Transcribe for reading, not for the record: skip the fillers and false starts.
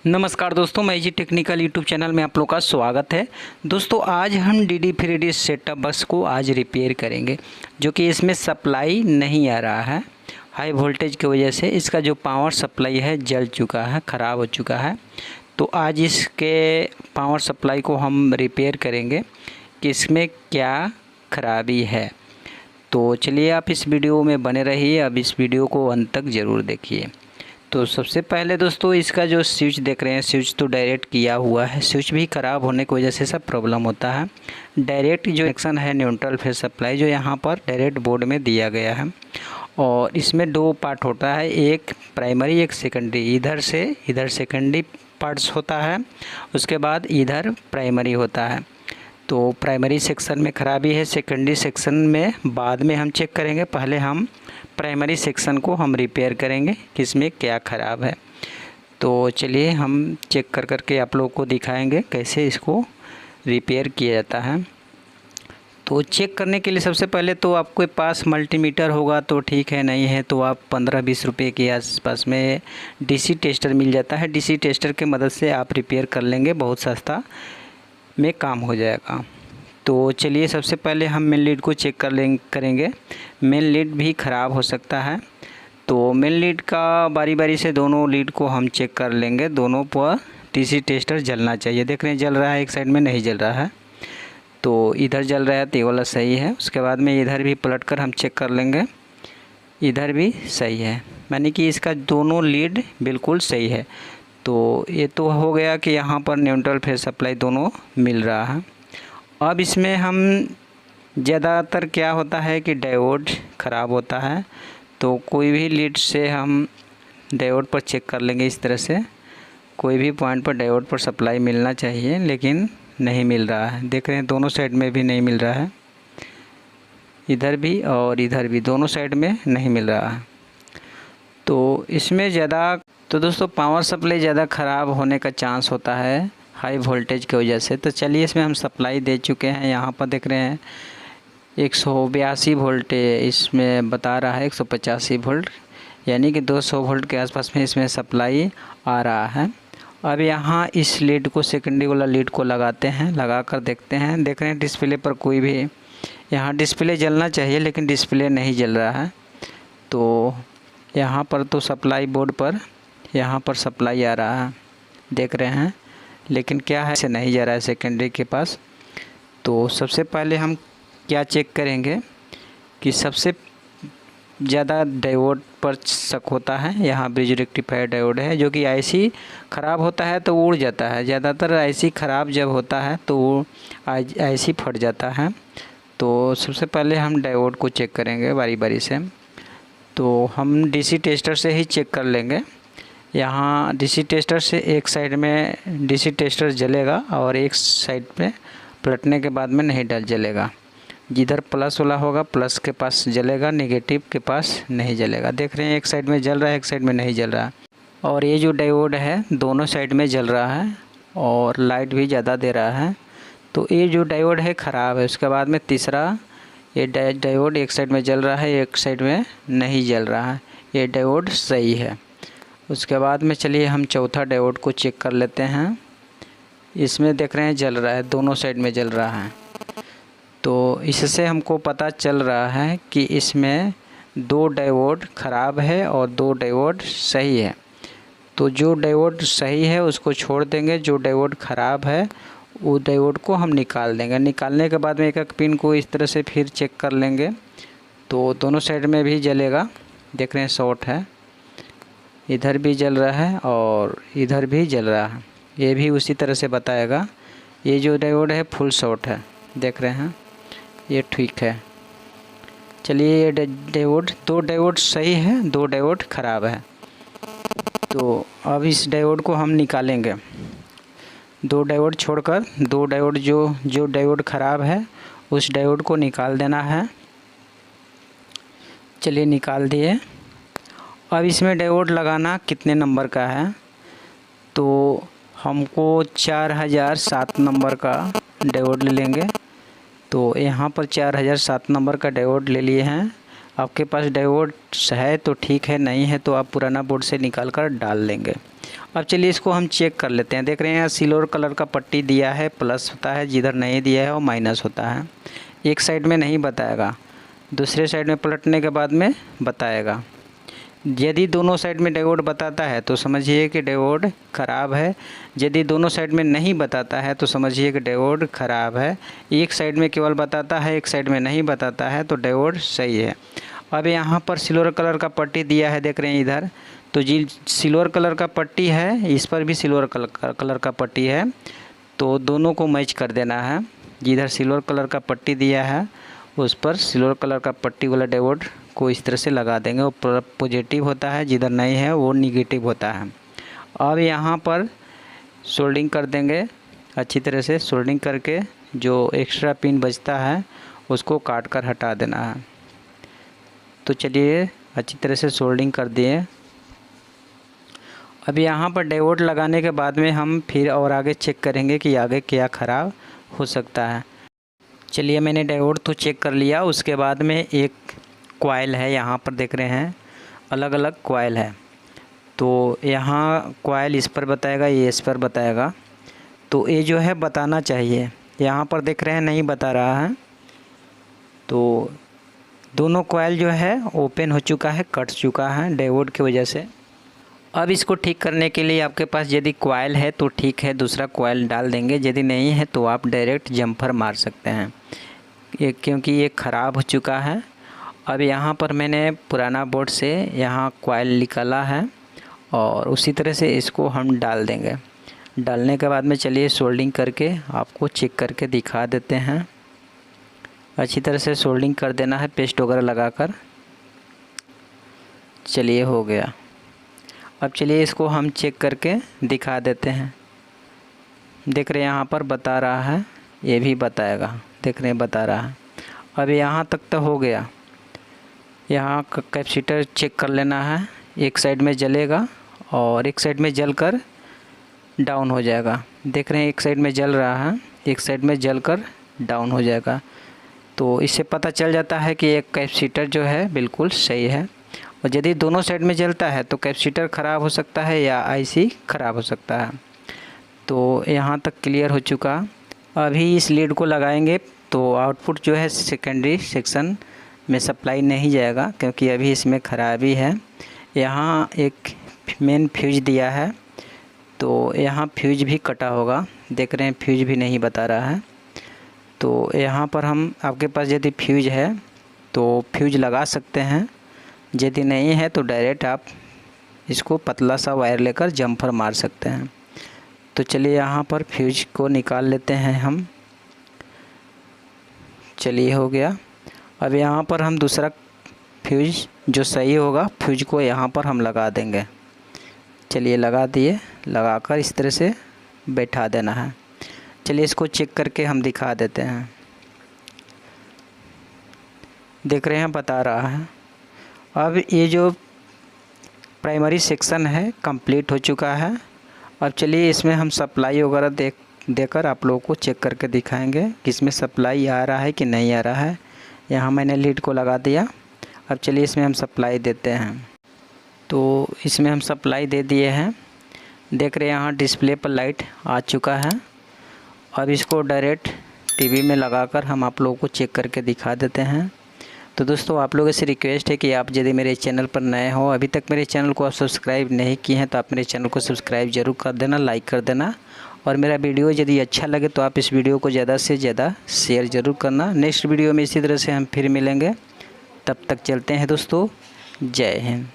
नमस्कार दोस्तों, मैं जी टेक्निकल यूट्यूब चैनल में आप लोग का स्वागत है। दोस्तों आज हम D free dish setup box को आज रिपेयर करेंगे, जो कि इसमें सप्लाई नहीं आ रहा है। हाई वोल्टेज की वजह से इसका जो पावर सप्लाई है जल चुका है, ख़राब हो चुका है। तो आज इसके पावर सप्लाई को हम रिपेयर करेंगे कि इसमें क्या खराबी है। तो चलिए आप इस वीडियो में बने रहिए, अब इस वीडियो को अंत तक ज़रूर देखिए। तो सबसे पहले दोस्तों इसका जो स्विच देख रहे हैं, स्विच तो डायरेक्ट किया हुआ है। स्विच भी ख़राब होने की वजह से सब प्रॉब्लम होता है। डायरेक्ट जो कनेक्शन है न्यूट्रल फेज सप्लाई जो यहाँ पर डायरेक्ट बोर्ड में दिया गया है, और इसमें दो पार्ट होता है, एक प्राइमरी एक सेकेंडरी। इधर सेकेंडरी पार्ट्स होता है, उसके बाद इधर प्राइमरी होता है। तो प्राइमरी सेक्शन में ख़राबी है, सेकेंडरी सेक्शन में बाद में हम चेक करेंगे। पहले हम प्राइमरी सेक्शन को हम रिपेयर करेंगे कि इसमें क्या ख़राब है। तो चलिए हम चेक कर के आप लोगों को दिखाएंगे कैसे इसको रिपेयर किया जाता है। तो चेक करने के लिए सबसे पहले तो आपके पास मल्टीमीटर होगा तो ठीक है, नहीं है तो आप 15-20 रुपये के आसपास में डीसी टेस्टर मिल जाता है। डीसी टेस्टर के मदद से आप रिपेयर कर लेंगे, बहुत सस्ता में काम हो जाएगा। तो चलिए सबसे पहले हम मेन लीड को चेक करेंगे। मेन लीड भी ख़राब हो सकता है, तो मेन लीड का बारी बारी से दोनों लीड को हम चेक कर लेंगे। दोनों पर डीसी टेस्टर जलना चाहिए। देख रहे हैं जल रहा है, एक साइड में नहीं जल रहा है, तो इधर जल रहा है तो ये वाला सही है। उसके बाद में इधर भी पलट कर हम चेक कर लेंगे, इधर भी सही है, यानी कि इसका दोनों लीड बिल्कुल सही है। तो ये तो हो गया कि यहाँ पर न्यूट्रल फेज सप्लाई दोनों मिल रहा है। अब इसमें हम ज़्यादातर क्या होता है कि डायोड ख़राब होता है, तो कोई भी लीड से हम डायोड पर चेक कर लेंगे। इस तरह से कोई भी पॉइंट पर डायोड पर सप्लाई मिलना चाहिए, लेकिन नहीं मिल रहा है। देख रहे हैं दोनों साइड में भी नहीं मिल रहा है, इधर भी और इधर भी, दोनों साइड में नहीं मिल रहा है। तो इसमें तो दोस्तों पावर सप्लाई ज़्यादा ख़राब होने का चांस होता है हाई वोल्टेज की वजह से। तो चलिए इसमें हम सप्लाई दे चुके हैं, यहाँ पर देख रहे हैं 182 वोल्ट इसमें बता रहा है, 185 वोल्ट, यानी कि 200 वोल्ट के आसपास में इसमें सप्लाई आ रहा है। अब यहाँ इस लीड को, सेकेंडरी वाला लीड को लगाते हैं, लगा कर देखते हैं। देख रहे हैं डिस्प्ले पर कोई भी, यहाँ डिस्प्ले जलना चाहिए लेकिन डिस्प्ले नहीं जल रहा है। तो यहाँ पर तो सप्लाई बोर्ड पर यहाँ पर सप्लाई आ रहा है, देख रहे हैं, लेकिन क्या है, इसे नहीं जा रहा है सेकेंडरी के पास। तो सबसे पहले हम क्या चेक करेंगे कि सबसे ज़्यादा डायोड पर शक होता है। यहाँ ब्रिज रेक्टिफायर डायोड है, जो कि आईसी ख़राब होता है तो उड़ जाता है। ज़्यादातर आईसी ख़राब जब होता है तो वो आईसी फट जाता है। तो सबसे पहले हम डायोड को चेक करेंगे बारी बारी से। तो हम डीसी टेस्टर से ही चेक कर लेंगे। यहाँ डीसी टेस्टर से एक साइड में डीसी टेस्टर जलेगा और एक साइड पे पलटने के बाद में नहीं जलेगा। जिधर प्लस वाला होगा प्लस के पास जलेगा, नेगेटिव के पास नहीं जलेगा। देख रहे हैं एक साइड में जल रहा है, एक साइड में नहीं जल रहा। और ये जो डायोड है दोनों साइड में जल रहा है और लाइट भी ज़्यादा दे रहा है। तो ये जो डायोड है ख़राब है। उसके बाद में तीसरा, ये डायोड एक साइड में जल रहा है, एक साइड में नहीं जल रहा है, ये डायोड सही है। उसके बाद में चलिए हम चौथा डायोड को चेक कर लेते हैं। इसमें देख रहे हैं जल रहा है, दोनों साइड में जल रहा है। तो इससे हमको पता चल रहा है कि इसमें 2 डायोड ख़राब है और 2 डायोड सही है। तो जो डायोड सही है उसको छोड़ देंगे, जो डायोड ख़राब है वो डायोड को हम निकाल देंगे। निकालने के बाद में एक एक पिन को इस तरह से फिर चेक कर लेंगे। तो दोनों साइड में भी जलेगा, देख रहे हैं शॉर्ट है, इधर भी जल रहा है और इधर भी जल रहा है, ये भी उसी तरह से बताएगा। ये जो डायोड है फुल शॉर्ट है, देख रहे हैं, ये ठीक है। चलिए ये डायोड, 2 डायोड सही है, 2 डायोड ख़राब है। तो अब इस डायोड को हम निकालेंगे। 2 डायोड छोड़कर 2 डायोड, जो डायोड ख़राब है उस डायोड को निकाल देना है। चलिए निकाल दिए। अब इसमें डायोड लगाना कितने नंबर का है, तो हमको 4007 नंबर का डायोड ले लेंगे। तो यहाँ पर 4007 नंबर का डायोड ले लिए हैं। आपके पास डायोड है तो ठीक है, नहीं है तो आप पुराना बोर्ड से निकाल कर डाल लेंगे। अब चलिए इसको हम चेक कर लेते हैं। देख रहे हैं सिल्वर कलर का पट्टी दिया है, प्लस होता है, जिधर नहीं दिया है वो माइनस होता है। एक साइड में नहीं बताएगा, दूसरे साइड में पलटने के बाद में बताएगा। यदि दोनों साइड में डायोड बताता है तो समझिए कि डायोड ख़राब है, यदि दोनों साइड में नहीं बताता है तो समझिए कि डायोड ख़राब है। एक साइड में केवल बताता है, एक साइड में नहीं बताता है तो डायोड सही है। अब यहाँ पर सिल्वर कलर का पट्टी दिया है, देख रहे हैं इधर, तो जी सिल्वर कलर का पट्टी है, इस पर भी सिल्वर कलर का पट्टी है, तो दोनों को मैच कर देना है। जिधर सिल्वर कलर का पट्टी दिया है उस पर सिल्वर कलर का पट्टी वाला डायोड को इस तरह से लगा देंगे। वो पॉजिटिव होता है, जिधर नहीं है वो निगेटिव होता है। अब यहाँ पर सोल्डिंग कर देंगे अच्छी तरह से। सोल्डिंग करके जो एक्स्ट्रा पिन बचता है उसको काट कर हटा देना है। तो चलिए अच्छी तरह से सोल्डिंग कर दिए। अब यहाँ पर डायोड लगाने के बाद में हम फिर और आगे चेक करेंगे कि आगे क्या ख़राब हो सकता है। चलिए मैंने डायोड तो चेक कर लिया। उसके बाद में एक कॉइल है, यहाँ पर देख रहे हैं अलग अलग कॉइल है। तो यहाँ कॉइल इस पर बताएगा, ये इस पर बताएगा। तो ये जो है बताना चाहिए, यहाँ पर देख रहे हैं नहीं बता रहा है। तो दोनों कॉइल जो है ओपन हो चुका है, कट चुका है डायोड की वजह से। अब इसको ठीक करने के लिए आपके पास यदि कॉइल है तो ठीक है, दूसरा कॉइल डाल देंगे। यदि नहीं है तो आप डायरेक्ट जम्फर मार सकते हैं, ये क्योंकि ये ख़राब हो चुका है। अब यहाँ पर मैंने पुराना बोर्ड से यहाँ कॉइल निकाला है और उसी तरह से इसको हम डाल देंगे। डालने के बाद में चलिए सोल्डिंग करके आपको चेक करके दिखा देते हैं। अच्छी तरह से सोल्डिंग कर देना है पेस्ट वगैरह लगाकर। चलिए हो गया। अब चलिए इसको हम चेक करके दिखा देते हैं। देख रहे हैं यहाँ पर बता रहा है, ये भी बताएगा, देख रहे हैं बता रहा है। अब यहाँ तक तो हो गया। यहाँ कैपेसिटर चेक कर लेना है, एक साइड में जलेगा और एक साइड में जलकर डाउन हो जाएगा। देख रहे हैं एक साइड में जल रहा है, एक साइड में जलकर डाउन हो जाएगा। तो इससे पता चल जाता है कि एक कैपेसिटर जो है बिल्कुल सही है। और यदि दोनों साइड में जलता है तो कैपेसिटर ख़राब हो सकता है या आईसी ख़राब हो सकता है। तो यहाँ तक क्लियर हो चुका। अभी इस लीड को लगाएंगे तो आउटपुट जो है सेकेंडरी सेक्शन में सप्लाई नहीं जाएगा, क्योंकि अभी इसमें ख़राबी है। यहाँ एक मेन फ्यूज दिया है, तो यहाँ फ्यूज भी कटा होगा। देख रहे हैं फ्यूज भी नहीं बता रहा है। तो यहाँ पर हम, आपके पास यदि फ्यूज है तो फ्यूज लगा सकते हैं, यदि नहीं है तो डायरेक्ट आप इसको पतला सा वायर लेकर जम्फर मार सकते हैं। तो चलिए यहाँ पर फ्यूज को निकाल लेते हैं हम। चलिए हो गया। अब यहाँ पर हम दूसरा फ्यूज जो सही होगा, फ्यूज को यहाँ पर हम लगा देंगे। चलिए लगा दिए, लगाकर इस तरह से बैठा देना है। चलिए इसको चेक करके हम दिखा देते हैं। देख रहे हैं बता रहा है। अब ये जो प्राइमरी सेक्शन है कंप्लीट हो चुका है। अब चलिए इसमें हम सप्लाई वगैरह देकर आप लोगों को चेक करके दिखाएंगे कि इसमें सप्लाई आ रहा है कि नहीं आ रहा है। यहाँ मैंने लीड को लगा दिया। अब चलिए इसमें हम सप्लाई देते हैं। तो इसमें हम सप्लाई दे दिए हैं। देख रहे हैं यहाँ डिस्प्ले पर लाइट आ चुका है। अब इसको डायरेक्ट टीवी में लगाकर हम आप लोगों को चेक करके दिखा देते हैं। तो दोस्तों आप लोगों से रिक्वेस्ट है कि आप यदि मेरे चैनल पर नए हो, अभी तक मेरे चैनल को आप सब्सक्राइब नहीं किए हैं, तो आप मेरे चैनल को सब्सक्राइब ज़रूर कर देना, लाइक कर देना। और मेरा वीडियो यदि अच्छा लगे तो आप इस वीडियो को ज़्यादा से ज़्यादा शेयर ज़रूर करना। नेक्स्ट वीडियो में इसी तरह से हम फिर मिलेंगे। तब तक चलते हैं दोस्तों। जय हिंद।